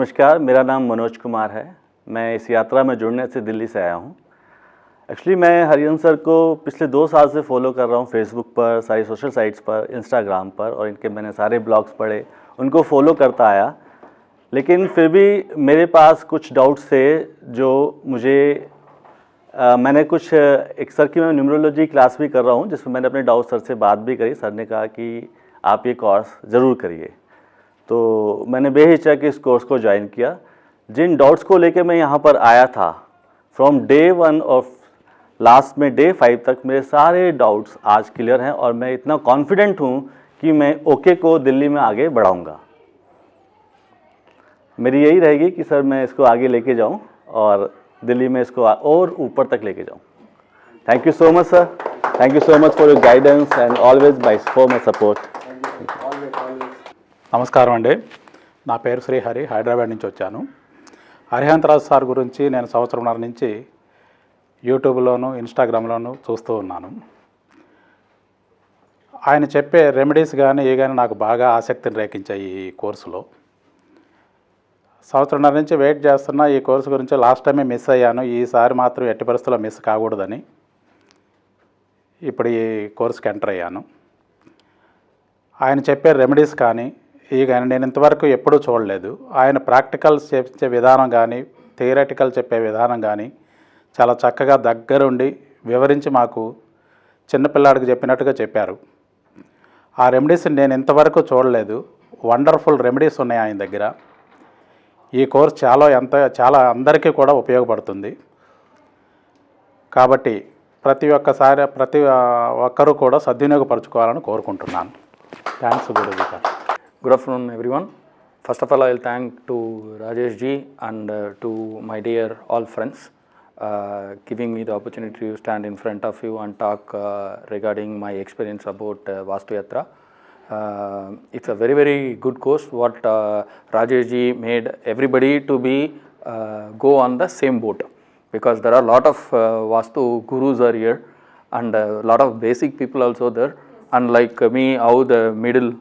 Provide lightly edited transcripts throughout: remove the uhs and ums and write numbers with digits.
नमस्कार, मेरा नाम मनोज कुमार है। मैं इस यात्रा में जुड़ने से दिल्ली से आया हूँ। एक्चुअली मैं हरिहंस सर को पिछले 2 साल से फॉलो कर रहा हूँ फेसबुक पर, सारी सोशल साइट्स पर, इंस्टाग्राम पर, और इनके मैंने सारे ब्लॉग्स पढ़े, उनको फॉलो करता आया। लेकिन फिर भी मेरे पास कुछ डाउट्स थे जो मुझे मैंने कुछ एक सर की मैं न्यूमरोलॉजी क्लास भी कर रहा हूँ, जिसमें मैंने अपने डाउट सर से बात भी करी। सर ने कहा कि आप ये कोर्स ज़रूर करिए, तो मैंने बेहिचक इस कोर्स को ज्वाइन किया। जिन डाउट्स को लेके मैं यहाँ पर आया था, फ्रॉम डे 1 और लास्ट में डे 5 तक मेरे सारे डाउट्स आज क्लियर हैं और मैं इतना कॉन्फिडेंट हूँ कि मैं ओके को दिल्ली में आगे बढ़ाऊँगा। मेरी यही रहेगी कि सर मैं इसको आगे लेके जाऊँ और दिल्ली में इसको और ऊपर तक लेके जाऊँ। Thank you so much sir, thank you so much for your guidance and always by for my support. నమస్కారం అండి. నా పేరు శ్రీహరి, హైదరాబాద్ నుంచి వచ్చాను. హరిహంతరాజు సార్ గురించి నేను సంవత్సరంన్నర నుంచి యూట్యూబ్లోను ఇన్స్టాగ్రామ్లోను చూస్తూ ఉన్నాను. ఆయన చెప్పే రెమెడీస్ కానీ ఏ కానీ నాకు బాగా ఆసక్తిని రేకించాయి ఈ కోర్సులో. సంవత్సరంన్నర నుంచి వెయిట్ చేస్తున్నా ఈ కోర్సు గురించి. లాస్ట్ టైమే మిస్ అయ్యాను, ఈసారి మాత్రం ఎట్టి పరిస్థితుల్లో మిస్ కాకూడదని ఇప్పుడు ఈ కోర్సుకి ఎంటర్ అయ్యాను. ఆయన చెప్పే రెమెడీస్ కానీ కానీ నేను ఇంతవరకు ఎప్పుడూ చూడలేదు. ఆయన ప్రాక్టికల్స్ చెప్పే విధానం కానీ థియరటికల్ చెప్పే విధానం కానీ చాలా చక్కగా దగ్గరుండి వివరించి మాకు చిన్నపిల్లాడికి చెప్పినట్టుగా చెప్పారు. ఆ రెమెడీస్ నేను ఇంతవరకు చూడలేదు. వండర్ఫుల్ రెమెడీస్ ఉన్నాయి ఆయన దగ్గర. ఈ కోర్స్ చాలా అందరికీ కూడా ఉపయోగపడుతుంది. కాబట్టి ప్రతి ఒక్కరూ కూడా సద్వినియోగపరచుకోవాలని కోరుకుంటున్నాను. థ్యాంక్స్ గురుజీ గారు. Good afternoon everyone. First of all, I will thank to Rajesh ji and to my dear all friends giving me the opportunity to stand in front of you and talk regarding my experience about Vastu Yatra. It's a very very good course what Rajesh ji made everybody to be go on the same boat, because there are a lot of Vastu gurus are here and a lot of basic people also there, unlike me how the middle,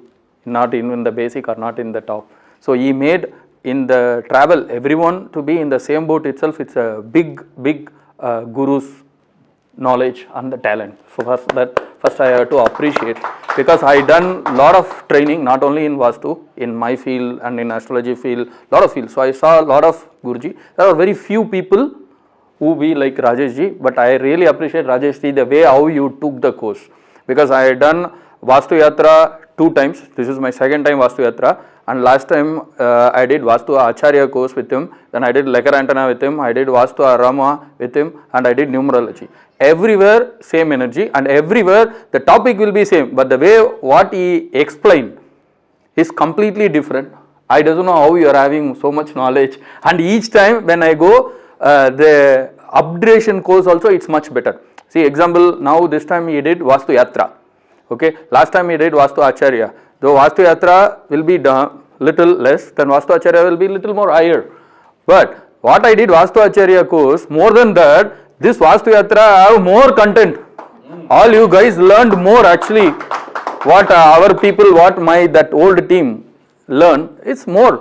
not in the basic or not in the top. So he made in the travel everyone to be in the same boat itself. It's a big guru's knowledge and the talent. So first I have to appreciate, because I done lot of training not only in Vastu, in my field and in astrology field, lot of fields. So I saw a lot of Guruji. There are very few people who be like Rajesh ji, but I really appreciate Rajesh ji the way how you took the course, because I had done Vastu Yatra 2 times. This is my second time Vastu Yatra, and last time I did Vastu Acharya course with him, then I did Lekar Antana with him, I did Vastu Arama with him, and I did numerology. Everywhere same energy and everywhere the topic will be same, but the way what he explained is completely different. I don't know how you are having so much knowledge, and each time when I go the upgradation course also it's much better. See example, now this time he did Vastu Yatra. Okay, last time he did Vastu Acharya. Though Vastu Yatra will be little less, then Vastu Acharya will be little more higher. But what I did Vastu Acharya course, more than that, this Vastu Yatra have more content. All you guys learned more actually. What our people, what that old team learn, it's more.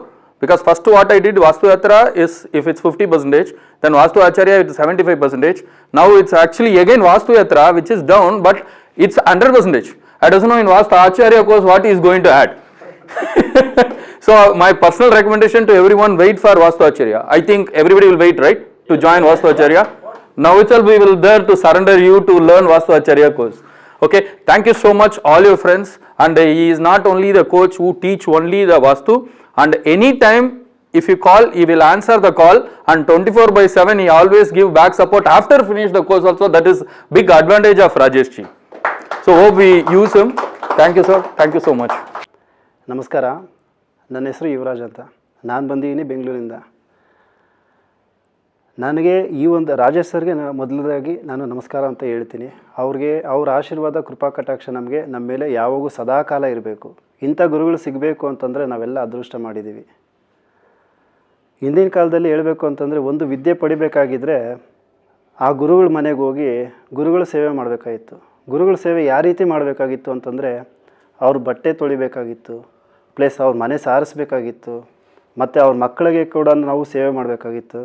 Because first what I did Vastu Yatra is, if it's 50%, then Vastu Acharya is 75%. Now it's actually again Vastu Yatra which is down, but it's 100%. I don't know in Vastu Acharya course what he is going to add. So my personal recommendation to everyone, wait for Vastu Acharya. I think everybody will wait, right, to join Vastu Acharya. Now itself we will there to surrender you to learn Vastu Acharya course. Okay, thank you so much all your friends. And he is not only the coach who teach only the Vastu, and anytime if you call he will answer the call, and 24/7 he always give back support after finish the course also. That is big advantage of Rajesh ji. So hope we use him. Thank you sir, thank you so much. ನಮಸ್ಕಾರ, ನನ್ನ ಹೆಸರು ಯುವರಾಜ್ ಅಂತ. ನಾನು ಬಂದಿದ್ದೀನಿ ಬೆಂಗಳೂರಿಂದ. ನನಗೆ ಈ ಒಂದು ರಾಜೇಶ್ ಸರ್ಗೆ ಮೊದಲದಾಗಿ ನಾನು ನಮಸ್ಕಾರ ಅಂತ ಹೇಳ್ತೀನಿ. ಅವ್ರ ಆಶೀರ್ವಾದ ಕೃಪಾ ಕಟಾಕ್ಷ ನಮ್ಮ ಮೇಲೆ ಯಾವಾಗೂ ಸದಾಕಾಲ ಇರಬೇಕು. ಇಂಥ ಗುರುಗಳು ಸಿಗಬೇಕು ಅಂತಂದರೆ ನಾವೆಲ್ಲ ಅದೃಷ್ಟ ಮಾಡಿದ್ದೀವಿ. ಹಿಂದಿನ ಕಾಲದಲ್ಲಿ ಹೇಳಬೇಕು ಅಂತಂದರೆ ಒಂದು ವಿದ್ಯೆ ಪಡಿಬೇಕಾಗಿದ್ದರೆ ಆ ಗುರುಗಳ ಮನೆಗೆ ಹೋಗಿ ಗುರುಗಳ ಸೇವೆ ಮಾಡಬೇಕಾಗಿತ್ತು. ಗುರುಗಳ ಸೇವೆ ಯಾವ ರೀತಿ ಮಾಡಬೇಕಾಗಿತ್ತು ಅಂತಂದರೆ ಅವ್ರ ಬಟ್ಟೆ ತೊಳಿಬೇಕಾಗಿತ್ತು, ಪ್ಲಸ್ ಅವ್ರ ಮನೆ ಸಾರಿಸ್ಬೇಕಾಗಿತ್ತು, ಮತ್ತು ಅವ್ರ ಮಕ್ಕಳಿಗೆ ಕೂಡ ನಾವು ಸೇವೆ ಮಾಡಬೇಕಾಗಿತ್ತು.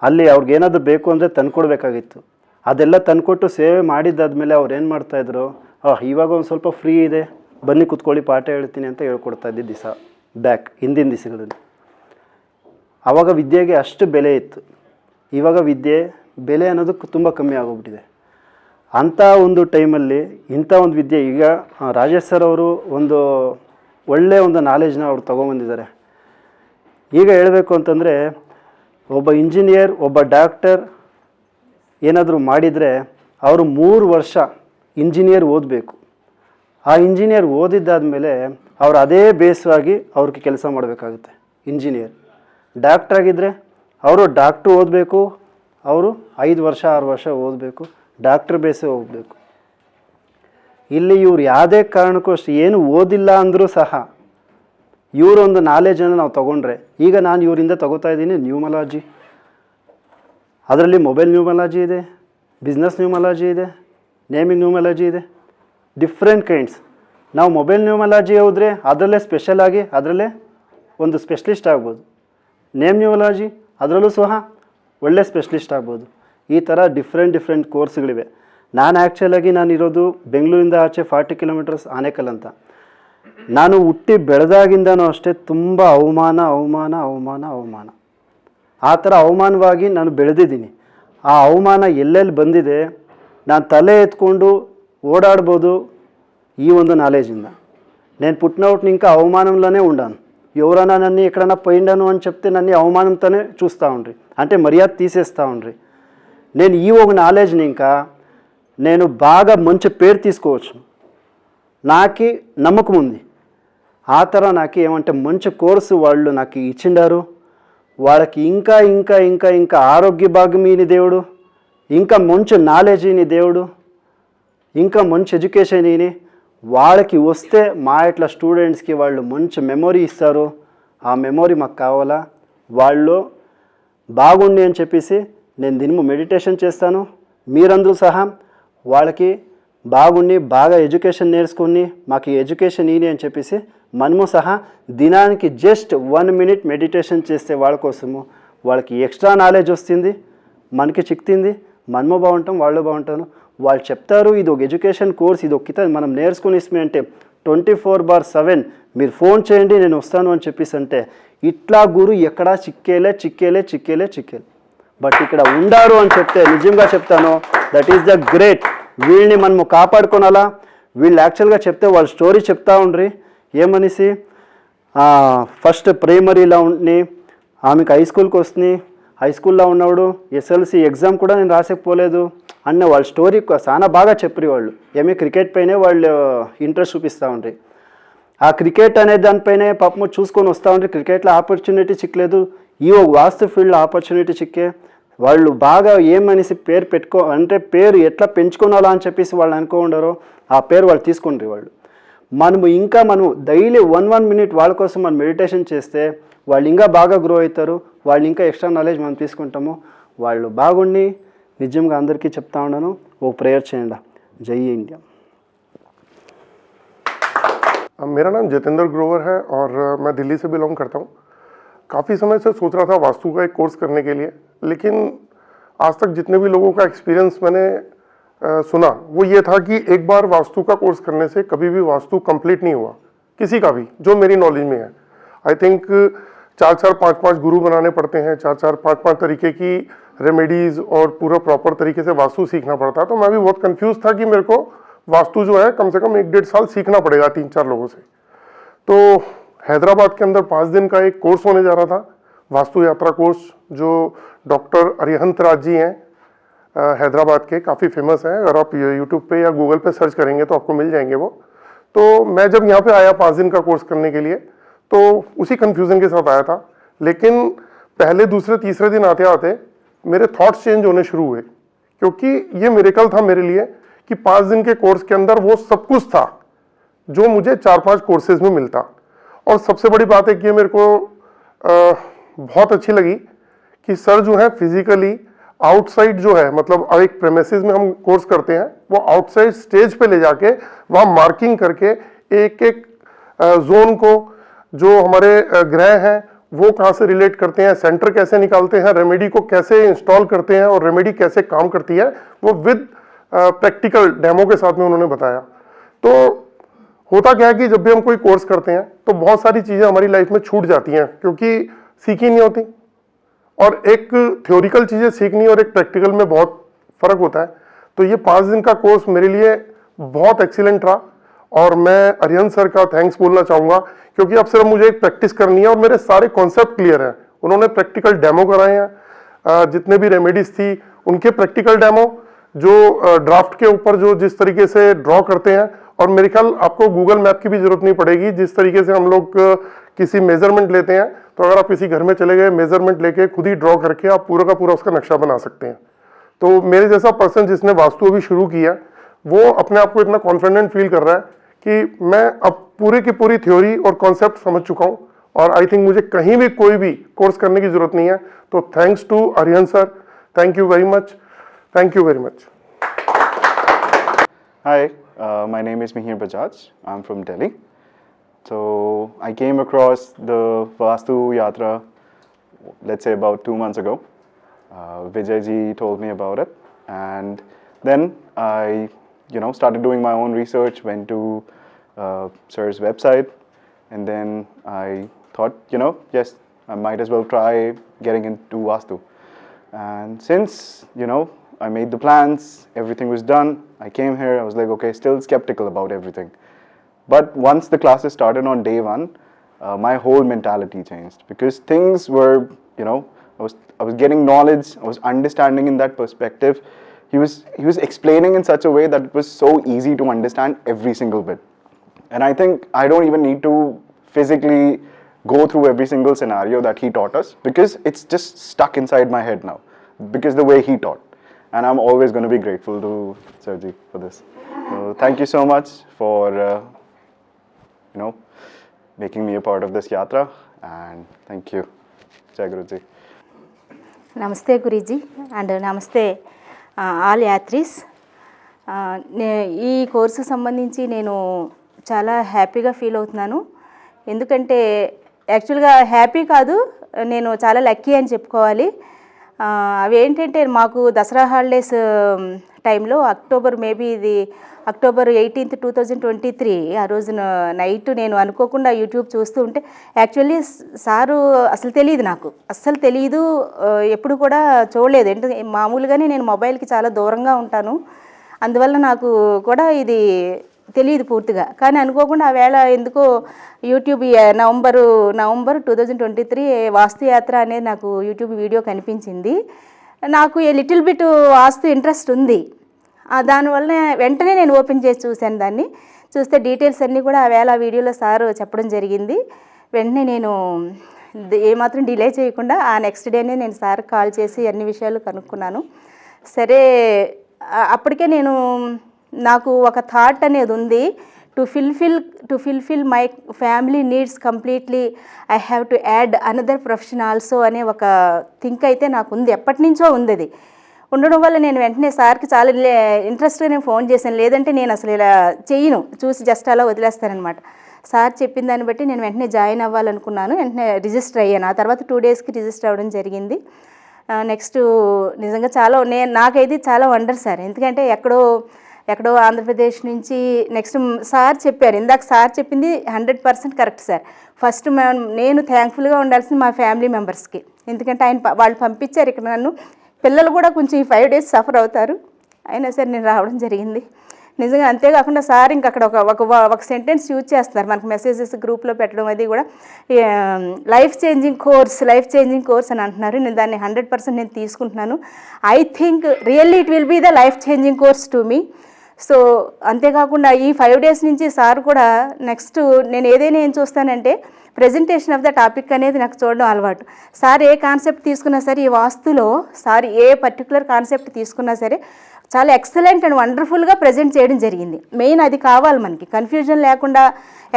ಅಲ್ಲಿ ಅವ್ರಿಗೇನಾದರೂ ಬೇಕು ಅಂದರೆ ತಂದುಕೊಡ್ಬೇಕಾಗಿತ್ತು. ಅದೆಲ್ಲ ತಂದುಕೊಟ್ಟು ಸೇವೆ ಮಾಡಿದ್ದಾದಮೇಲೆ ಅವ್ರು ಏನು ಮಾಡ್ತಾಯಿದ್ರು, ಇವಾಗ ಒಂದು ಸ್ವಲ್ಪ ಫ್ರೀ ಇದೆ, ಬನ್ನಿ ಕೂತ್ಕೊಳ್ಳಿ ಪಾಠ ಹೇಳ್ತೀನಿ ಅಂತ ಹೇಳ್ಕೊಡ್ತಾ ಇದ್ದಿದ್ದು ದಿವಸ ಬ್ಯಾಕ್ ಹಿಂದಿನ ದಿವಸಗಳಲ್ಲಿ. ಆವಾಗ ವಿದ್ಯೆಗೆ ಅಷ್ಟು ಬೆಲೆ ಇತ್ತು. ಇವಾಗ ವಿದ್ಯೆ ಬೆಲೆ ಅನ್ನೋದಕ್ಕೆ ತುಂಬ ಕಮ್ಮಿ ಆಗೋಗ್ಬಿಟ್ಟಿದೆ. ಅಂಥ ಒಂದು ಟೈಮಲ್ಲಿ ಇಂಥ ಒಂದು ವಿದ್ಯೆ, ಈಗ ರಾಜೇಶ್ ಸರ್ ಅವರು ಒಂದು ಒಳ್ಳೆಯ ಒಂದು ನಾಲೆಜ್ನ ಅವ್ರು ತೊಗೊಂಬಂದಿದ್ದಾರೆ. ಈಗ ಹೇಳಬೇಕು ಅಂತಂದರೆ ಒಬ್ಬ ಇಂಜಿನಿಯರ್, ಒಬ್ಬ ಡಾಕ್ಟರ್ ಏನಾದರೂ ಮಾಡಿದರೆ ಅವರು 3 ವರ್ಷ ಇಂಜಿನಿಯರ್ ಓದಬೇಕು. ಆ ಇಂಜಿನಿಯರ್ ಓದಿದ್ದಾದಮೇಲೆ ಅವರು ಅದೇ ಬೇಸವಾಗಿ ಅವ್ರಿಗೆ ಕೆಲಸ ಮಾಡಬೇಕಾಗುತ್ತೆ. ಇಂಜಿನಿಯರ್ ಡಾಕ್ಟ್ರ್ ಆಗಿದ್ದರೆ ಅವರು ಡಾಕ್ಟ್ರು ಓದಬೇಕು, ಅವರು 5 ವರ್ಷ 6 ವರ್ಷ ಓದಬೇಕು, ಡಾಕ್ಟ್ರ್ ಬೇಸೇ ಹೋಗಬೇಕು. ಇಲ್ಲಿ ಇವ್ರು ಯಾವುದೇ ಕಾರಣಕ್ಕೂ ಅಷ್ಟು ಏನು ಓದಿಲ್ಲ ಅಂದರೂ ಸಹ ಇವರೊಂದು ನಾಲೆಜನ್ನು ನಾವು ತೊಗೊಂಡ್ರೆ, ಈಗ ನಾನು ಇವರಿಂದ ತೊಗೋತಾ ಇದ್ದೀನಿ ನ್ಯೂಮಲಾಜಿ, ಅದರಲ್ಲಿ ಮೊಬೈಲ್ ನ್ಯೂಮಲಾಜಿ ಇದೆ, ಬಿಸ್ನೆಸ್ ನ್ಯೂಮಲಾಜಿ ಇದೆ, ನೇಮಿಂಗ್ ನ್ಯೂಮಲಾಜಿ ಇದೆ, ಡಿಫ್ರೆಂಟ್ ಕೈಂಡ್ಸ್. ನಾವು ಮೊಬೈಲ್ ನ್ಯೂಮಲಾಜಿ ಹೋದರೆ ಅದರಲ್ಲೇ ಸ್ಪೆಷಲ್ ಆಗಿ ಅದರಲ್ಲೇ ಒಂದು ಸ್ಪೆಷಲಿಸ್ಟ್ ಆಗ್ಬೋದು. ನೇಮ್ ನ್ಯೂಮಲಾಜಿ ಅದರಲ್ಲೂ ಸಹ ಒಳ್ಳೆ ಸ್ಪೆಷಲಿಸ್ಟ್ ಆಗ್ಬೋದು. ಈ ಥರ ಡಿಫ್ರೆಂಟ್ ಕೋರ್ಸ್ಗಳಿವೆ. ನಾನು ಆ್ಯಕ್ಚುಲಾಗಿ ನಾನಿರೋದು ಬೆಂಗಳೂರಿಂದ ಆಚೆ 40 ಕಿಲೋಮೀಟರ್ಸ್ ಆನೇಕಲ್ ಅಂತ. ನಾನು ಹುಟ್ಟಿ ಬೆಳೆದಾಗಿಂದನೂ ಅಷ್ಟೇ ತುಂಬ ಅವಮಾನ. ಆ ಥರ ಅವಮಾನವಾಗಿ ನಾನು ಬೆಳೆದಿದ್ದೀನಿ. ಆ ಅವಮಾನ ಎಲ್ಲೆಲ್ಲಿ ಬಂದಿದೆ, ನಾನು తలే ఎత్తుಕೊಂಡು ఓడాడబోదు ఈ ಒಂದು నాలెడ్జింద. నేను పుట్టినప్పటి ఇంకా అవమానంలోనే ఉండాను. ఎవరైనా నన్ను ఎక్కడైనా పోయిండాను అని చెప్తే నన్ను అవమానంతోనే చూస్తూ ఉండ్రి, అంటే మర్యాద తీసేస్తూ ఉండ్రి. నేను ఈ ఒక నాలెడ్జ్ని ఇంకా నేను బాగా మంచి పేరు తీసుకోవచ్చు, నాకు నమ్మకం ఉంది. ఆ ಥರ నాకు ఏమంటే మంచి కోర్సు వాళ్ళు నాకు ఇచ్చిండారు. వాళ్ళకి ఇంకా ఇంకా ఇంకా ఇంకా ఆరోగ్య భాగ్యమీని దేవుడు, ఇంకా మంచి నాలెడ్జ్ని దేవుడు, ఇంకా మంచి ఎడ్యుకేషన్ ఇని వాళ్ళకి వస్తే మా ఇట్లా స్టూడెంట్స్కి వాళ్ళు మంచి మెమొరీ ఇస్తారు. ఆ మెమొరీ మాకు కావాలా. వాళ్ళు బాగుండి అని చెప్పేసి నేను దినము మెడిటేషన్ చేస్తాను. మీరందరూ సహా వాళ్ళకి బాగుండి బాగా ఎడ్యుకేషన్ నేర్చుకుని మాకు ఈ ఎడ్యుకేషన్ ఇని అని చెప్పేసి మనము సహా దినానికి జస్ట్ 1 minute మెడిటేషన్ చేస్తే వాళ్ళ కోసము వాళ్ళకి ఎక్స్ట్రా నాలెడ్జ్ వస్తుంది, మనకి చిక్కింది, మనము బాగుంటాం, వాళ్ళు బాగుంటాను. వాళ్ళు చెప్తారు ఇది ఒక ఎడ్యుకేషన్ కోర్స్, ఇది ఒక కితాబ్ మనం నేర్చుకుని ఇస్మే అంటే 24/7 మీరు ఫోన్ చేయండి నేను వస్తాను అని చెప్పేసి అంటే ఇట్లా గురు ఎక్కడా చిక్కేలే. బట్ ఇక్కడ ఉండారు అని చెప్తే నిజంగా చెప్తాను, దట్ ఈస్ ద గ్రేట్. వీళ్ళని మనము కాపాడుకోనాలా. వీళ్ళు యాక్చువల్గా చెప్తే వాళ్ళ స్టోరీ చెప్తా ఉండ్రి. ఏమనిసి ఫస్ట్ ప్రైమరీలో ఉండి ఆమెకు హై స్కూల్కి వస్తుంది. హై స్కూల్లో ఉన్నవాడు ఎస్ఎల్సి ఎగ్జామ్ కూడా నేను రాసేకపోలేదు అన్న వాళ్ళ స్టోరీ చాలా బాగా చెప్పరి. వాళ్ళు ఏమీ క్రికెట్ పైనే వాళ్ళు ఇంట్రెస్ట్ చూపిస్తూ ఉండ్రి. ఆ క్రికెట్ అనే దానిపైనే పాపము చూసుకొని వస్తూ ఉండ్రి. క్రికెట్లో ఆపర్చునిటీ చిక్కలేదు, ఈ ఒక వాస్తు ఫీల్డ్లో ఆపర్చునిటీ చిక్కే. వాళ్ళు బాగా ఏమనేసి పేరు పెట్టుకో అంటే పేరు ఎట్లా పెంచుకోవాలా అని చెప్పేసి వాళ్ళు అనుకో ఉండరు. ఆ పేరు వాళ్ళు తీసుకుండ్రి. వాళ్ళు మనము డైలీ 1 minute వాళ్ళ కోసం మనం మెడిటేషన్ చేస్తే వాళ్ళు ఇంకా బాగా గ్రో అవుతారు. వాళ్ళు ఇంకా ఎక్స్ట్రా నాలెడ్జ్ మనం తీసుకుంటాము. వాళ్ళు బాగుండి నిజంగా అందరికీ చెప్తా ఉన్నాను, ఓ ప్రేయర్ చేయండి. జై ఇండియా. मेरा नाम जितेंद्र ग्रोवर है और मैं दिल्ली से बिलोंग करता हूँ. काफ़ी समय से सोच रहा था वास्तु का एक कोर्स करने के लिए, लेकिन आज तक जितने भी लोगों का एक्सपीरियंस मैंने सुना वो ये था कि एक बार वास्तु का कोर्स करने से कभी भी वास्तु कंप्लीट नहीं हुआ किसी का भी, जो मेरी नॉलेज में है. आई थिंक 4-4, 5-5 गुरु बनाने पड़ते हैं, 4-4, 5-5 तरीके की रेमेडीज़ और पूरा प्रॉपर तरीके से वास्तु सीखना पड़ता है. तो मैं भी बहुत कंफ्यूज था कि मेरे को वास्तु जो है कम से कम 1-1.5 साल सीखना पड़ेगा 3-4 लोगों से. तो हैदराबाद के अंदर 5 दिन का एक कोर्स होने जा रहा था, वास्तु यात्रा कोर्स, जो डॉक्टर अरिहंत राज जी हैं हैदराबाद के, काफ़ी फेमस हैं. अगर आप यूट्यूब पे या गूगल पे सर्च करेंगे तो आपको मिल जाएंगे वो. तो मैं जब यहाँ पे आया 5 दिन का कोर्स करने के लिए तो उसी कन्फ्यूज़न के साथ आया था. लेकिन पहले, दूसरे, तीसरे दिन आते आते मेरे थॉट्स चेंज होने शुरू हुए, क्योंकि ये मिरेकल था मेरे लिए कि 5 दिन के कोर्स के अंदर वो सब कुछ था जो मुझे 4-5 कोर्सेज में मिलता. और सबसे बड़ी बात है कि मेरे को बहुत अच्छी लगी कि सर जो है फिजिकली आउटसाइड जो है, मतलब एक प्रेमिसेस में हम कोर्स करते हैं, वो आउटसाइड स्टेज पे ले जाके वहाँ मार्किंग करके एक जोन को जो हमारे ग्रह हैं वो कहाँ से रिलेट करते हैं, सेंटर कैसे निकालते हैं, रेमेडी को कैसे इंस्टॉल करते हैं और रेमेडी कैसे काम करती है, वो विद प्रैक्टिकल डेमो के साथ में उन्होंने बताया। तो होता क्या है कि जब भी हम कोई कोर्स करते हैं तो बहुत सारी चीज़ें हमारी लाइफ में छूट जाती हैं क्योंकि सीखी नहीं होती, और एक थ्योरिकल चीज़ें सीखनी और एक प्रैक्टिकल में बहुत फ़र्क होता है। तो ये 5 दिन का कोर्स मेरे लिए बहुत एक्सीलेंट रहा और मैं अरिहंत सर का थैंक्स बोलना चाहूँगा क्योंकि अब सिर्फ मुझे एक प्रैक्टिस करनी है और मेरे सारे कॉन्सेप्ट क्लियर हैं। उन्होंने प्रैक्टिकल डेमो कराए हैं, जितने भी रेमेडीज थी उनके प्रैक्टिकल डेमो, जो ड्राफ्ट के ऊपर जो जिस तरीके से ड्रॉ करते हैं, और मेरे ख्याल आपको गूगल मैप की भी जरूरत नहीं पड़ेगी। जिस तरीके से हम लोग किसी मेजरमेंट लेते हैं तो अगर आप किसी घर में चले गए, मेजरमेंट लेके खुद ही ड्रॉ करके आप पूरा का पूरा उसका नक्शा बना सकते हैं। तो मेरे जैसा पर्सन जिसने वास्तु अभी शुरू किया, वो अपने आप को इतना कॉन्फिडेंट फील कर रहा है कि मैं अब पूरे की पूरी थ्योरी और कॉन्सेप्ट समझ चुका हूँ और आई थिंक मुझे कहीं भी कोई भी कोर्स करने की जरूरत नहीं है। तो thanks to Arihant sir, thank you very much, thank you very much. Hi, my name is Mihir Bajaj. I'm from Delhi. So I came across the Vastu Yatra, let's say about 2 months ago. Vijay ji told me about it, and then I, started doing my own research. Went to sir's website, and then I thought, yes, I might as well try getting into Vastu. And since, I made the plans, everything was done, I came here, I was like, okay, still skeptical about everything. But once the classes started on day 1, my whole mentality changed because things were, I was getting knowledge, I was understanding in that perspective. He was explaining in such a way that it was so easy to understand every single bit. And I think I don't even need to physically go through every single scenario that he taught us because it's just stuck inside my head now because the way he taught. And I'm always going to be grateful to Sirji for this. So thank you so much for, making me a part of this yatra, and thank you. Jai Guruji. Namaste Guruji and namaste all yatris. ఈ course సంబంధించి నేను చాలా హ్యాపీగా feel అవుతున్నాను. ఎందుకంటే యాక్చువల్గా happy కాదు, నేను చాలా లక్కీ అని చెప్పుకోవాలి. అవి ఏంటంటే మాకు దసరా హాలిడేస్ టైంలో అక్టోబర్ 18th 2023 ఆ రోజున నైట్ నేను అనుకోకుండా యూట్యూబ్ చూస్తూ ఉంటే, యాక్చువల్లీ సారు అస్సలు తెలియదు, ఎప్పుడు కూడా చూడలేదు. అంటే మామూలుగానే నేను మొబైల్కి చాలా దూరంగా ఉంటాను, అందువల్ల నాకు కూడా ఇది తెలియదు పూర్తిగా. కానీ అనుకోకుండా ఆ వేళ ఎందుకో యూట్యూబ్ నవంబర్ 2023 వాస్తు యాత్ర అనేది నాకు యూట్యూబ్ వీడియో కనిపించింది. నాకు a little bit vastu interest ఉంది, దానివల్ల వెంటనే నేను ఓపెన్ చేసి చూశాను. దాన్ని చూస్తే డీటెయిల్స్ అన్నీ కూడా ఆ వేళ వీడియోలో సారు చెప్పడం జరిగింది. వెంటనే నేను ఏమాత్రం డిలే చేయకుండా ఆ నెక్స్ట్ డేనే నేను సార్కి కాల్ చేసి అన్ని విషయాలు కనుక్కున్నాను. సరే, అప్పటికే నాకు ఒక థాట్ అనేది ఉంది, to fulfil my family needs completely I have to add another profession also అనే ఒక థింక్ అయితే నాకు ఉంది, ఎప్పటి నుంచో ఉంది. అది ఉండడం వల్ల నేను వెంటనే సార్కి చాలా ఇంట్రెస్ట్గా నేను ఫోన్ చేశాను. లేదంటే నేను అసలు ఇలా చెయ్యను, చూసి జస్ట్ అలా వదిలేస్తానమాట. సార్ చెప్పిన దాన్ని బట్టి నేను వెంటనే జాయిన్ అవ్వాలనుకున్నాను. వెంటనే రిజిస్టర్ అయ్యాను. ఆ తర్వాత 2 daysకి రిజిస్టర్ అవ్వడం జరిగింది. నెక్స్ట్ నిజంగా నాకైతే చాలా వండర్ సార్. ఎందుకంటే ఎక్కడో ఆంధ్రప్రదేశ్ నుంచి నెక్స్ట్ సార్ చెప్పారు, ఇందాక సార్ చెప్పింది 100% కరెక్ట్ సార్. ఫస్ట్ నేను థ్యాంక్ఫుల్గా ఉండాల్సింది మా ఫ్యామిలీ మెంబర్స్కి. ఎందుకంటే వాళ్ళు పంపించారు ఇక్కడ నన్ను. పిల్లలు కూడా కొంచెం ఈ 5 days సఫర్ అవుతారు, అయినా సరే నేను రావడం జరిగింది నిజంగా. అంతేకాకుండా సార్ ఇంక అక్కడ ఒక సెంటెన్స్ యూజ్ చేస్తున్నారు, మనకు మెసేజెస్ గ్రూప్లో పెట్టడం, అది కూడా లైఫ్ చేంజింగ్ కోర్స్ అని అంటున్నారు. నేను దాన్ని 100% నేను తీసుకుంటున్నాను. I think really it will be the life changing course to me. So అంతేకాకుండా ఈ 5 days నుంచి సార్ కూడా నెక్స్ట్ నేను ఏం చూస్తానంటే ప్రెజెంటేషన్ ఆఫ్ ద టాపిక్ అనేది నాకు చూడడం అలవాటు. సార్ ఏ కాన్సెప్ట్ తీసుకున్నా సరే, ఈ వాస్తులో సార్ ఏ పర్టికులర్ కాన్సెప్ట్ తీసుకున్నా సరే చాలా ఎక్సలెంట్ అండ్ వండర్ఫుల్గా ప్రజెంట్ చేయడం జరిగింది. మెయిన్ అది కావాలి మనకి, కన్ఫ్యూజన్ లేకుండా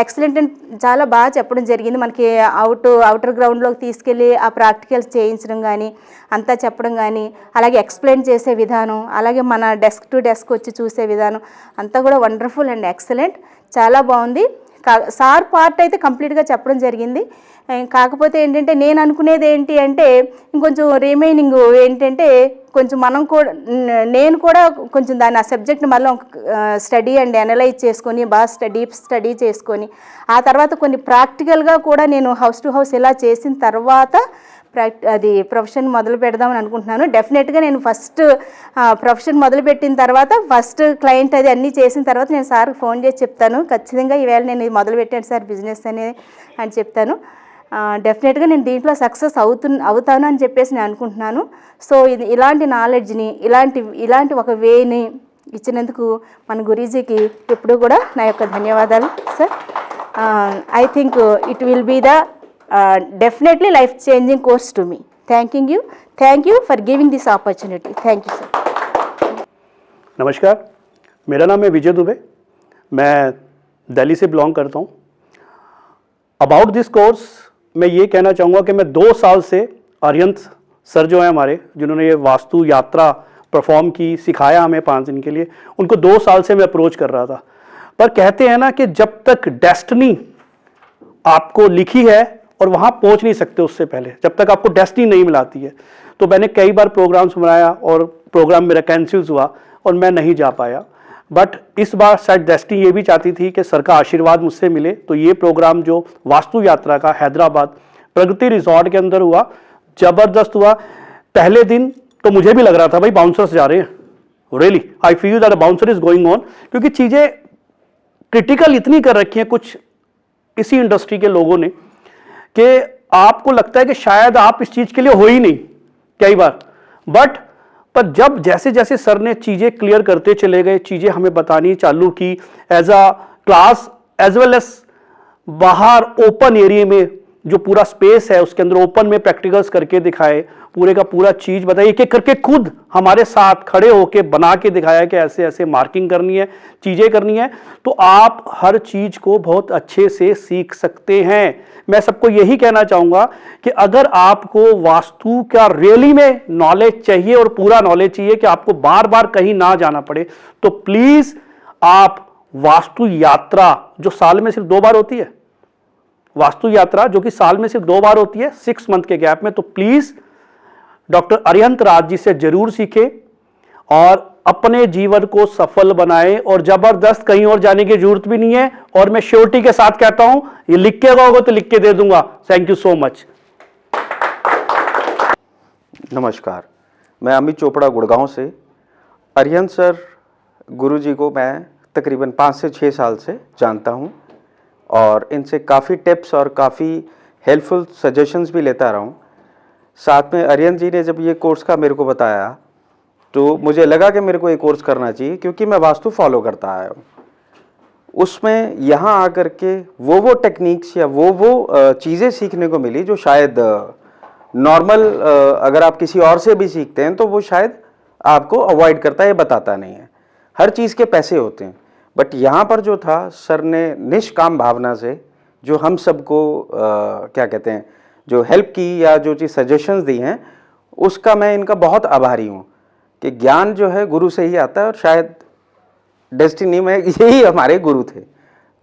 ఎక్సలెంట్ అండ్ చాలా బాగా చెప్పడం జరిగింది. మనకి అవుటర్ గ్రౌండ్లోకి తీసుకెళ్ళి ఆ ప్రాక్టికల్స్ చేయించడం కానీ, అంతా చెప్పడం కానీ, అలాగే ఎక్స్ప్లెయిన్ చేసే విధానం, అలాగే మన డెస్క్ టు డెస్క్ వచ్చి చూసే విధానం అంతా కూడా వండర్ఫుల్ అండ్ ఎక్సలెంట్, చాలా బాగుంది. సార్ పార్ట్ అయితే కంప్లీట్గా చెప్పడం జరిగింది. కాకపోతే ఏంటంటే నేను అనుకునేది ఏంటి అంటే ఇంకొంచెం రిమైనింగ్ ఏంటంటే కొంచెం మనం కూడా నేను కూడా కొంచెం దాన్ని ఆ సబ్జెక్ట్ని మళ్ళీ స్టడీ అండ్ అనలైజ్ చేసుకొని బాగా స్టడీ చేసుకొని ఆ తర్వాత కొన్ని ప్రాక్టికల్గా కూడా నేను హౌస్ టు హౌస్ ఇలా చేసిన తర్వాత అది ప్రొఫెషన్ మొదలు పెడదామని అనుకుంటున్నాను. డెఫినెట్గా నేను ఫస్ట్ ప్రొఫెషన్ మొదలుపెట్టిన తర్వాత ఫస్ట్ క్లయింట్ అది అన్నీ చేసిన తర్వాత నేను సార్కి ఫోన్ చేసి చెప్తాను, ఖచ్చితంగా ఈవేళ నేను ఇది మొదలుపెట్టాను సార్ బిజినెస్ అని చెప్తాను. డెఫినెట్గా నేను దీంట్లో సక్సెస్ అవుతాను అని చెప్పేసి నేను అనుకుంటున్నాను. సో ఇలాంటి నాలెడ్జ్ని ఇలాంటి ఒక వేని ఇచ్చినందుకు మన గురూజీకి ఎప్పుడూ కూడా నా యొక్క ధన్యవాదాలు sir. I think it will be the definitely life changing course to me. Thank you for giving this opportunity. Thank you sir. नमस्कार, मेरा नाम है विजय दुबे, मैं दिल्ली से बिलोंग करता हूँ. अबाउट दिस कोर्स मैं ये कहना चाहूँगा कि मैं 2 साल से आर्यंत सर जो हैं हमारे, जिन्होंने ये वास्तु यात्रा परफॉर्म की, सिखाया हमें 5 दिन के लिए, उनको 2 साल से मैं अप्रोच कर रहा था. पर कहते हैं ना कि जब तक डेस्टिनी आपको लिखी है और वहाँ पहुँच नहीं सकते उससे पहले, जब तक आपको डेस्टिनी नहीं मिलाती है. तो मैंने कई बार प्रोग्राम्स बनाया और प्रोग्राम मेरा कैंसिल हुआ और मैं नहीं जा पाया. बट इस बार शायद डेस्टिनी ये भी चाहती थी कि सर का आशीर्वाद मुझसे मिले, तो ये प्रोग्राम जो वास्तु यात्रा का हैदराबाद प्रगति रिजॉर्ट के अंदर हुआ, ज़बरदस्त हुआ. पहले दिन तो मुझे भी लग रहा था भाई बाउंसर्स जा रहे हैं, really I feel that bouncer is going on, क्योंकि चीज़ें क्रिटिकल इतनी कर रखी हैं कुछ इसी इंडस्ट्री के लोगों ने कि आपको लगता है कि शायद आप इस चीज़ के लिए हो ही नहीं कई बार. पर जब जैसे जैसे सर ने चीज़ें क्लियर करते चले गए, चीज़ें हमें बतानी चालू की as a class as well as बाहर ओपन एरिया में जो पूरा स्पेस है उसके अंदर ओपन में प्रैक्टिकल्स करके दिखाए, पूरे का पूरा चीज़ बताइए, एक एक करके खुद हमारे साथ खड़े होके बना के दिखाया कि ऐसे ऐसे मार्किंग करनी है, चीज़ें करनी है. तो आप हर चीज़ को बहुत अच्छे से सीख सकते हैं. मैं सबको यही कहना चाहूँगा कि अगर आपको वास्तु का रियली में नॉलेज चाहिए और पूरा नॉलेज चाहिए कि आपको बार बार कहीं ना जाना पड़े, तो प्लीज़ आप वास्तु यात्रा जो साल में सिर्फ 2 बार होती है, वास्तु यात्रा जो कि साल में सिर्फ 2 बार होती है 6 मंथ के गैप में, तो प्लीज़ डॉक्टर अरिहंत राज जी से जरूर सीखें और अपने जीवन को सफल बनाएं. और जबरदस्त कहीं और जाने की जरूरत भी नहीं है. और मैं श्योरिटी के साथ कहता हूं, ये लिख के कहोगे तो लिख के दे दूंगा. Thank you so much. नमस्कार, मैं अमित चोपड़ा गुड़गांव से. अरिहंत सर गुरुजी को मैं तकरीबन 5 से 6 साल से जानता हूं और इनसे काफ़ी टिप्स और काफ़ी हेल्पफुल सजेशंस भी लेता रहा हूं. साथ में अरिहंत जी ने जब ये कोर्स का मेरे को बताया तो मुझे लगा कि मेरे को ये कोर्स करना चाहिए, क्योंकि मैं वास्तु फॉलो करता आया हूँ. उसमें यहाँ आकर के वो टेक्निक्स या वो चीज़ें सीखने को मिली जो शायद नॉर्मल अगर आप किसी और से भी सीखते हैं तो वो शायद आपको अवॉइड करता है, बताता नहीं है. हर चीज़ के पैसे होते हैं, बट यहाँ पर जो था सर ने निष्काम भावना से जो हम सबको क्या कहते हैं जो हेल्प की या जो चीज़ सजेशंस दी हैं, उसका मैं इनका बहुत आभारी हूँ कि ज्ञान जो है गुरु से ही आता है और शायद डेस्टिनी में यही हमारे गुरु थे.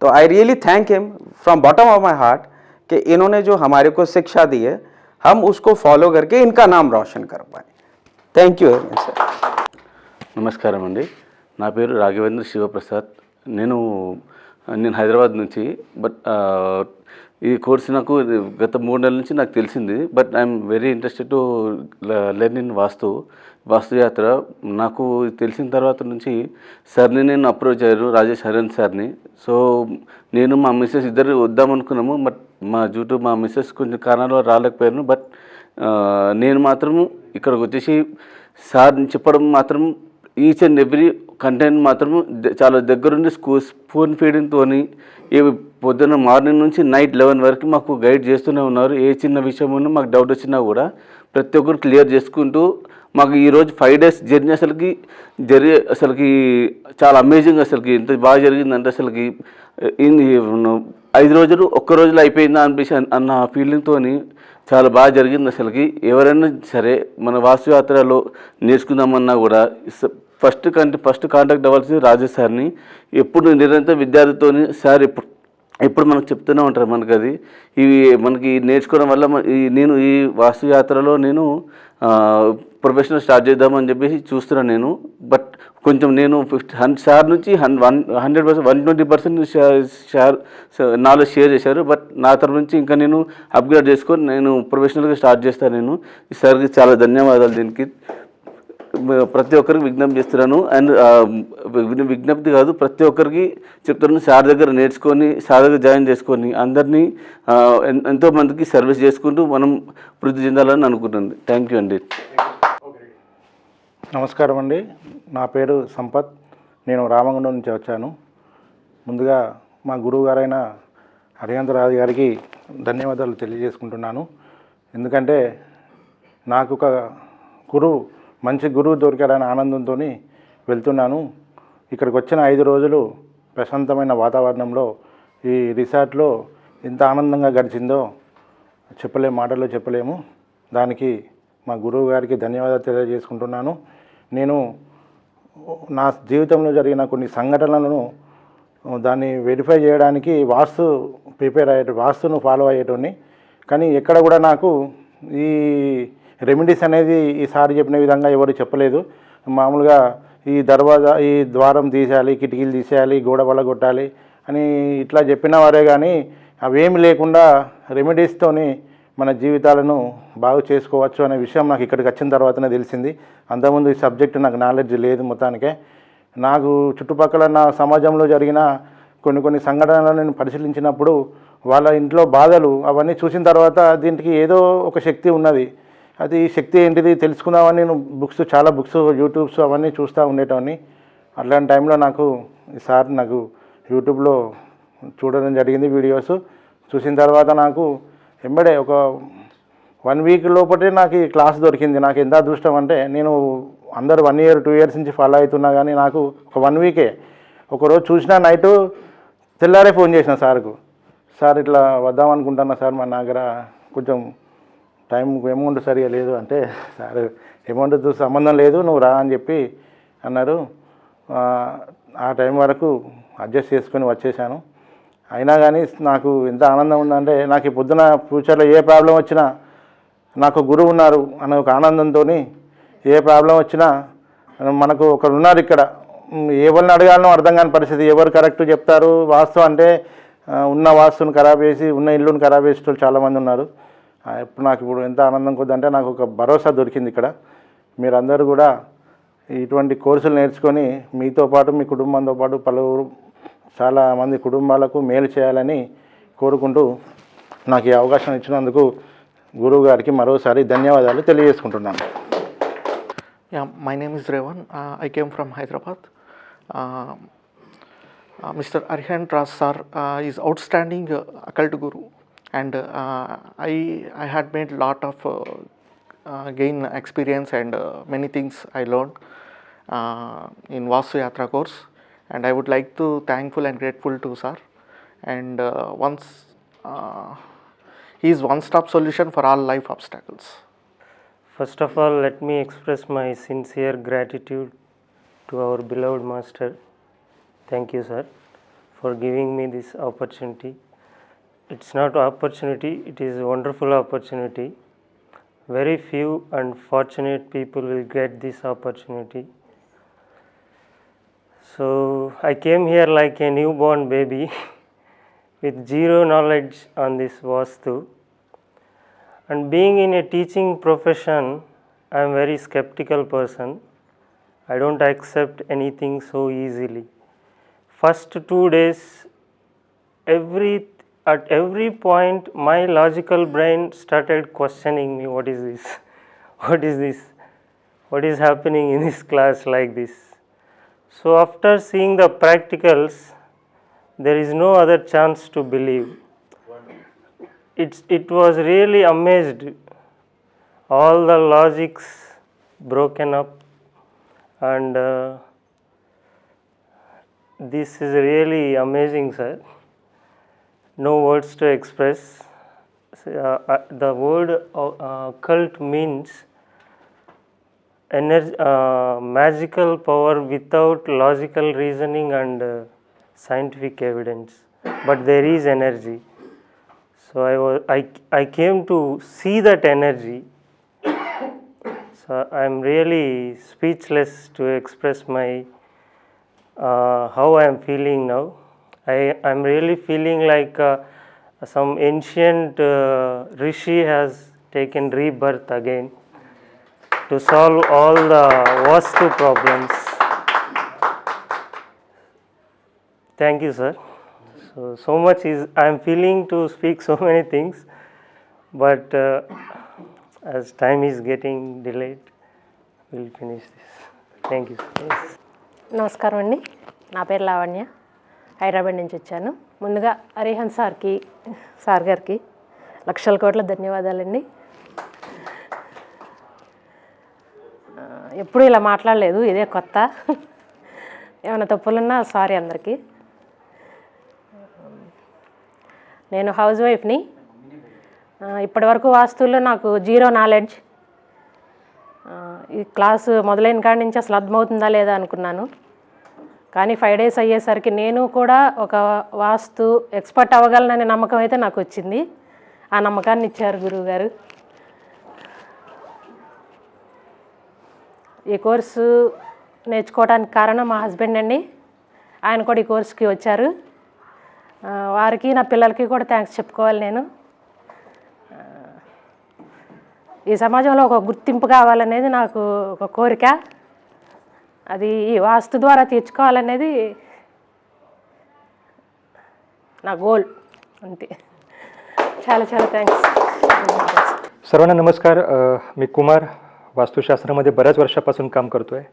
तो I really thank him from bottom of my heart कि इन्होंने जो हमारे को शिक्षा दी है हम उसको फॉलो करके इनका नाम रोशन कर पाए. Thank you very much sir. నమస్కారం అండి, నా పేరు రాఘవేంద్ర శివప్రసాద్. నేను హైదరాబాద్ నుంచి. బట్ ఈ కోర్సు నాకు గత 3 నెలల నుంచి నాకు తెలిసింది. But I'm very interested to learn in వాస్తు యాత్ర. నాకు తెలిసిన తర్వాత నుంచి సార్ని నేను అప్రోచ్ అయ్యారు, రాజేష్ హరన్ సార్ని. సో నేను మా మిస్సెస్ ఇద్దరు వద్దామనుకున్నాము, బట్ మా మిస్సెస్ కొంచెం కారణాల రాలేకపోయాను. బట్ నేను మాత్రము ఇక్కడికి వచ్చేసి సార్ చెప్పడం మాత్రం ఈచ్ అండ్ ఎవ్రీ కంటెంట్ మాత్రము చాలా దగ్గరుండి స్పూన్ ఫీడింగ్తో పొద్దున్న మార్నింగ్ నుంచి నైట్ 11 వరకు మాకు గైడ్ చేస్తూనే ఉన్నారు. ఏ చిన్న విషయం ఉన్నా మాకు డౌట్ వచ్చినా కూడా ప్రతి ఒక్కరు క్లియర్ చేసుకుంటూ మాకు ఈరోజు 5 డేస్ జర్నీ అసలుకి చాలా అమేజింగ్. అసలుకి ఎంత బాగా జరిగిందంటే అసలుకి 5 రోజులు ఒక్క రోజులో అయిపోయిందా అన్న ఫీలింగ్తో చాలా బాగా జరిగింది. అసలుకి ఎవరైనా సరే మన వాస్తు యాత్రలో నేర్చుకుందామన్నా కూడా ఫస్ట్ కాంటాక్ట్ అవ్వాల్సింది రాజేష్ సార్ని. ఎప్పుడు నిరంతరం విద్యార్థితో సార్ ఎప్పుడు మనకు చెప్తూనే ఉంటారు మనకు అది. ఇవి మనకి నేర్చుకోవడం వల్ల నేను ఈ వాస్తు యాత్రలో నేను ప్రొఫెషనల్ స్టార్ట్ చేద్దామని చెప్పేసి చూస్తున్నాను నేను. బట్ కొంచెం నేను సార్ నుంచి 100%, 120% నాలెడ్జ్ షేర్ చేశారు. బట్ నా తరఫు నుంచి ఇంకా నేను అప్గ్రేడ్ చేసుకొని నేను ప్రొఫెషనల్గా స్టార్ట్ చేస్తాను. నేను ఈ సార్కి చాలా ధన్యవాదాలు. దీనికి ప్రతి ఒక్కరికి విజ్ఞప్తి చేస్తున్నాను. అండ్ విజ్ఞప్తి కాదు, ప్రతి ఒక్కరికి చెప్తున్నాను, సార్ దగ్గర నేర్చుకొని సార్ దగ్గర జాయిన్ చేసుకొని అందరినీ ఎంతోమందికి సర్వీస్ చేసుకుంటూ మనం వృద్ధి చెందాలని అనుకుంటుంది. థ్యాంక్ యూ అండి. నమస్కారం అండి, నా పేరు సంపత్. నేను రామగుండం నుంచి వచ్చాను. ముందుగా మా గురువు గారైన హరిహంతరాజు గారికి ధన్యవాదాలు తెలియజేసుకుంటున్నాను. ఎందుకంటే నాకు ఒక మంచి గురువు దొరికారనే ఆనందంతో వెళ్తున్నాను. ఇక్కడికి వచ్చిన 5 రోజులు ప్రశాంతమైన వాతావరణంలో ఈ రిసార్ట్లో ఎంత ఆనందంగా గడిచిందో మాటల్లో చెప్పలేము. దానికి మా గురువు గారికి ధన్యవాదాలు తెలియజేసుకుంటున్నాను. నేను నా జీవితంలో జరిగిన కొన్ని సంఘటనలను దాన్ని వెరిఫై చేయడానికి వాస్తును ఫాలో అయ్యేటోని. కానీ ఎక్కడ కూడా నాకు ఈ రెమెడీస్ అనేది ఈసారి చెప్పిన విధంగా ఎవరు చెప్పలేదు. మామూలుగా ఈ ద్వారం తీసేయాలి, కిటికీలు తీసేయాలి, గోడ కొట్టాలి అని ఇట్లా చెప్పిన వారే కానీ అవేమి లేకుండా రెమెడీస్తోని మన జీవితాలను బాగు చేసుకోవచ్చు అనే విషయం నాకు ఇక్కడికి వచ్చిన తర్వాతనే తెలిసింది. అంతకుముందు ఈ సబ్జెక్టు నాకు నాలెడ్జ్ లేదు. మొత్తానికే నాకు చుట్టుపక్కల నా సమాజంలో జరిగిన కొన్ని సంఘటనలను నేను పరిశీలించినప్పుడు వాళ్ళ ఇంట్లో బాధలు అవన్నీ చూసిన తర్వాత దీనికి ఏదో ఒక శక్తి ఉన్నది. అది శక్తి ఏంటిది తెలుసుకుందామని నేను చాలా బుక్స్ యూట్యూబ్స్ అవన్నీ చూస్తూ ఉండేటోని. అట్లాంటి టైంలో నాకు ఈసారి నాకు యూట్యూబ్లో చూడడం జరిగింది. వీడియోస్ చూసిన తర్వాత నాకు వెంబడే ఒక 1 వీక్ లోపటే నాకు ఈ క్లాస్ దొరికింది. నాకు ఎంత అదృష్టం అంటే, నేను అందరు 1 year 2 years నుంచి ఫాలో అవుతున్నా కానీ నాకు ఒక 1 వీకే ఒకరోజు చూసిన నైటు తెల్లారే ఫోన్ చేసిన సార్కు, సార్ ఇట్లా వద్దాం అనుకుంటున్నా సార్, మా దగ్గర కొంచెం టైం అమౌంట్ సరిగా లేదు అంటే, సార్ అమౌంట్తో సంబంధం లేదు, నువ్వు రా అని చెప్పి అన్నారు. ఆ టైం వరకు అడ్జస్ట్ చేసుకొని వచ్చేసాను. అయినా కానీ నాకు ఎంత ఆనందం ఉందంటే, నాకు ఈ పొద్దున ఫ్యూచర్లో ఏ ప్రాబ్లం వచ్చినా నాకు గురువు ఉన్నారు అనే ఒక ఆనందంతో, ఏ ప్రాబ్లం వచ్చినా మనకు ఒకరు ఉన్నారు ఇక్కడ, ఎవరిని అడగాలనో అర్థం కాని పరిస్థితి, ఎవరు కరెక్ట్ చెప్తారు. వాస్తు అంటే ఉన్న వాస్తుని ఖరాబ్ చేసి ఉన్న ఇల్లుని ఖరాబ్ చేసేటోళ్ళు చాలామంది ఉన్నారు. నాకు ఇప్పుడు ఎంత ఆనందం కొద్దంటే నాకు ఒక భరోసా దొరికింది ఇక్కడ. మీరందరూ కూడా ఇటువంటి కోర్సులు నేర్చుకొని మీతో పాటు మీ కుటుంబంతో పాటు చాలామంది కుటుంబాలకు మేలు చేయాలని కోరుకుంటూ నాకు ఈ అవకాశం ఇచ్చినందుకు గురువు గారికి మరోసారి ధన్యవాదాలు తెలియజేసుకుంటున్నాను. Yeah, my name is Revan. I came from Hyderabad. Mr. Arihant Raj sir is outstanding occult guru, and I had made lot of gain experience and many things I learned in Vastu Yatra course, and I would like to thankful and grateful to sir. And he is one-stop solution for all life obstacles. First of all, let me express my sincere gratitude to our beloved master. Thank you, sir, for giving me this opportunity. It's not opportunity, it is a wonderful opportunity. Very few and fortunate people will get this opportunity. So I came here like a newborn baby with zero knowledge on this Vastu. And being in a teaching profession, I am very skeptical person. I don't accept anything so easily. First 2 days, at every point, my logical brain started questioning me, what is this? What is this? What is happening in this class like this? So after seeing the practicals, there is no other chance to believe. It was really amazed. All the logics broken up, and this is really amazing, sir. No words to express. The word occult means magical power without logical reasoning and scientific evidence. but there is energy. So I came to see that energy. So I'm really speechless to express my how I am feeling now. I'm really feeling like some ancient rishi has taken rebirth again to solve all the Vastu problems. Thank you, sir. So much is I am feeling to speak so many things, but as time is getting delayed, we'll finish this. Thank you, sir. Yes. నమస్కారం అండి, నా పేరు లావణ్య, హైదరాబాద్ నుంచి వచ్చాను. ముందుగా Arihant sir గారికి లక్షల కోట్ల ధన్యవాదాలండి. ఎప్పుడూ ఇలా మాట్లాడలేదు, ఇదే కొత్త. ఏమైనా తప్పులున్నా సారీ అందరికీ. నేను హౌస్ వైఫ్ని. ఇప్పటివరకు వాస్తువుల్లో నాకు జీరో నాలెడ్జ్. ఈ క్లాసు మొదలైన కాడి నుంచి అసలు అర్థమవుతుందా లేదా అనుకున్నాను. కానీ 5 days అయ్యేసరికి నేను కూడా ఒక వాస్తు ఎక్స్పర్ట్ అవ్వగలననే నమ్మకం అయితే నాకు వచ్చింది. ఆ నమ్మకాన్ని ఇచ్చారు గురువు గారు. ఈ కోర్సు నేర్చుకోవడానికి కారణం మా హస్బెండ్ అండి. ఆయన కూడా ఈ కోర్సుకి వచ్చారు. వారికి నా పిల్లలకి కూడా థ్యాంక్స్ చెప్పుకోవాలి నేను. ఈ సమాజంలో ఒక గుర్తింపు కావాలనేది నాకు ఒక కోరిక. అది ఈ వాస్తు ద్వారా తీర్చుకోవాలనేది నా గోల్, అంతే. చాలా చాలా థ్యాంक्स. सर्वांना नमस्कार. मी कुमार वास्तुशास्त्रामध्ये बऱ्याच वर्षापासून काम करतो आहे.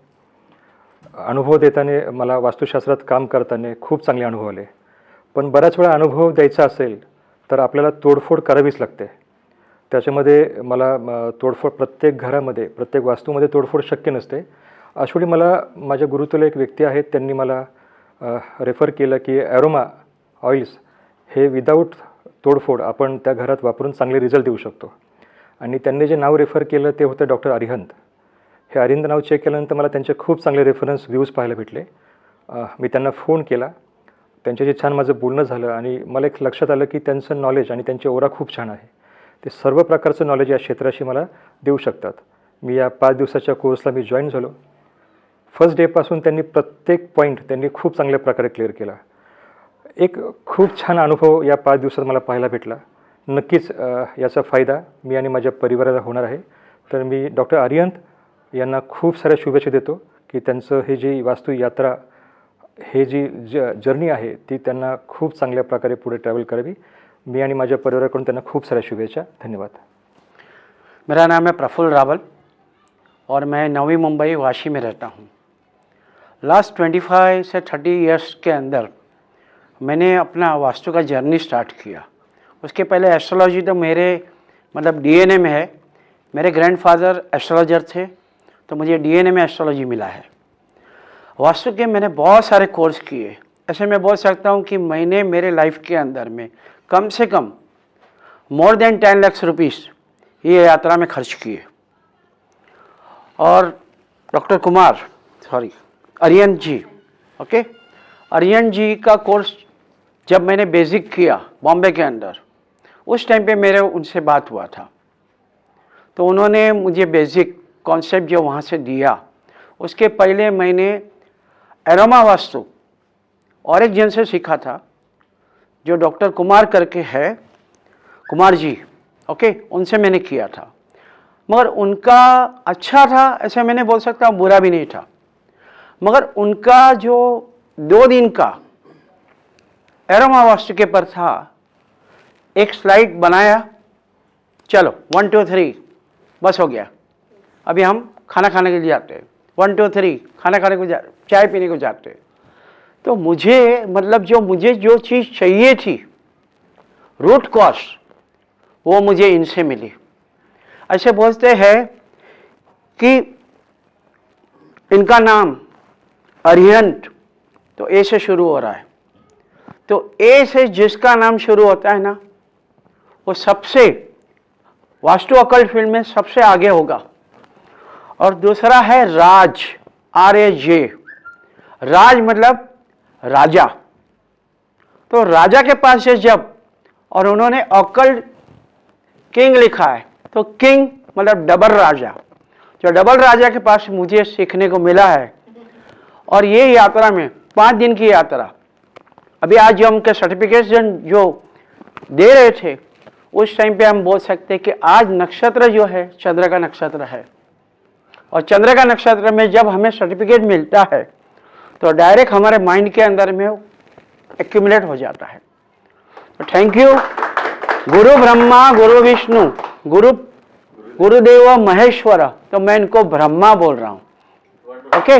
अनुभव देताना मला वास्तुशास्त्रात काम करताना खूप चांगले अनुभव आले. पण बऱ्याच वेळा अनुभव द्यायचा असेल तर आपल्याला तोडफोड करावीच लागते. त्याच्यामध्ये मला तोडफोड प्रत्येक घरामध्ये प्रत्येक वास्तूमध्ये तोडफोड शक्य नसते. अशावेळी मला माझ्या गुरुතුල एक व्यक्ती आहेत, त्यांनी मला रेफर केलं की ॲरोमा ऑइल्स हे विदाऊट तोडफोड आपण त्या घरात वापरून चांगले रिझल्ट देऊ शकतो. आणि त्यांनी जे नाव रेफर केलं ते होतं डॉक्टर अरिहंत. हे अरिहंत नाव चेक केल्यानंतर मला त्यांचे खूप चांगले रेफरन्स व्ह्यूज पाहायला भेटले. मी त्यांना फोन केला, त्यांच्याशी छान माझं बोलणं झालं आणि मला एक लक्षात आलं की त्यांचं नॉलेज आणि त्यांची ओरा खूप छान आहे. ते सर्व प्रकारचं नॉलेज या क्षेत्राशी मला देऊ शकतात. मी या 5 दिवसाच्या कोर्सला मी जॉईन झालो. फर्स्ट डेपासून त्यांनी प्रत्येक पॉईंट त्यांनी खूप चांगल्या प्रकारे क्लिअर केला. एक खूप छान अनुभव या 5 दिवसात मला पाहायला भेटला. नक्कीच याचा फायदा मी आणि माझ्या परिवाराला होणार आहे. तर मी डॉक्टर अरिहंत यांना खूप साऱ्या शुभेच्छा देतो की त्यांचं हे जी वास्तू यात्रा, हे जी जर्नी आहे ती त्यांना खूप चांगल्या प्रकारे पुढे ट्रॅव्हल करावी. मी आणि माझ्या परिवाराकडून त्यांना खूप साऱ्या शुभेच्छा. धन्यवाद. मेरा नाम है प्रफुल्ल रावल और मैं नवी मुंबई वाशी में रहता हूँ. लास्ट 25 से 30 इयर्स के अंदर मैंने अपना वास्तु का जर्नी स्टार्ट किया. उसके पहले एस्ट्रोलॉजी तो मेरे मतलब डीएनए में है. मेरे ग्रैंडफादर एस्ट्रोलॉजर थे, तो मुझे डीएनए में एस्ट्रोलॉजी मिला है. वास्तु के मैंने बहुत सारे कोर्स किए. ऐसे मैं बोल सकता हूँ कि मैंने मेरे लाइफ के अंदर में कम से कम मोर देन 10 लाख रुपीस ये यात्रा में खर्च किए. और डॉक्टर कुमार अरिहंत जी, ओके, अरिहंत जी का कोर्स जब मैंने बेसिक किया बॉम्बे के अंदर, उस टाइम पे मेरे उनसे बात हुआ था. तो उन्होंने मुझे बेसिक कॉन्सेप्ट जो वहाँ से दिया. उसके पहले मैंने एरोमा वास्तु और एक जन से सीखा था जो डॉक्टर कुमार करके है, कुमार जी, ओके, उनसे मैंने किया था. मगर उनका अच्छा था, ऐसे मैंने बोल सकता हूँ, बुरा भी नहीं था. मगर उनका जो 2 दिन का एरोमा वास्तु के पर था, एक स्लाइड बनाया, चलो 1 2 3 बस हो गया, अभी हम खाना खाने के लिए जाते हैं, 1 2 3 खाना खाने को चाय पीने को जाते हैं. तो मुझे मतलब मुझे जो चीज़ चाहिए थी, रूट कॉज, वो मुझे इनसे मिली. ऐसे बोलते हैं कि इनका नाम अरिहंत तो ए से शुरू हो रहा है. तो ए से जिसका नाम शुरू होता है ना, वो सबसे वास्तु अकल्ट फील्ड में सबसे आगे होगा. और दूसरा है राज, RAJ. राज मतलब राजा. तो राजा के पास से जब और उन्होंने ऑकल्ट किंग लिखा है तो किंग मतलब डबल राजा, जो डबल राजा के पास मुझे सीखने को मिला है। और ये यात्रा में 5 दिन की यात्रा, अभी आज जो हमके सर्टिफिकेशन जो दे रहे थे उस टाइम पे हम बोल सकते हैं कि आज नक्षत्र जो है चंद्र का नक्षत्र है, और चंद्र का नक्षत्र में जब हमें सर्टिफिकेट मिलता है तो डायरेक्ट हमारे माइंड के अंदर में एक्यूमुलेट हो जाता है। तो थैंक यू। गुरु ब्रह्मा गुरु विष्णु गुरुदेव महेश्वर, तो मैं इनको ब्रह्मा बोल रहा हूँ। ओके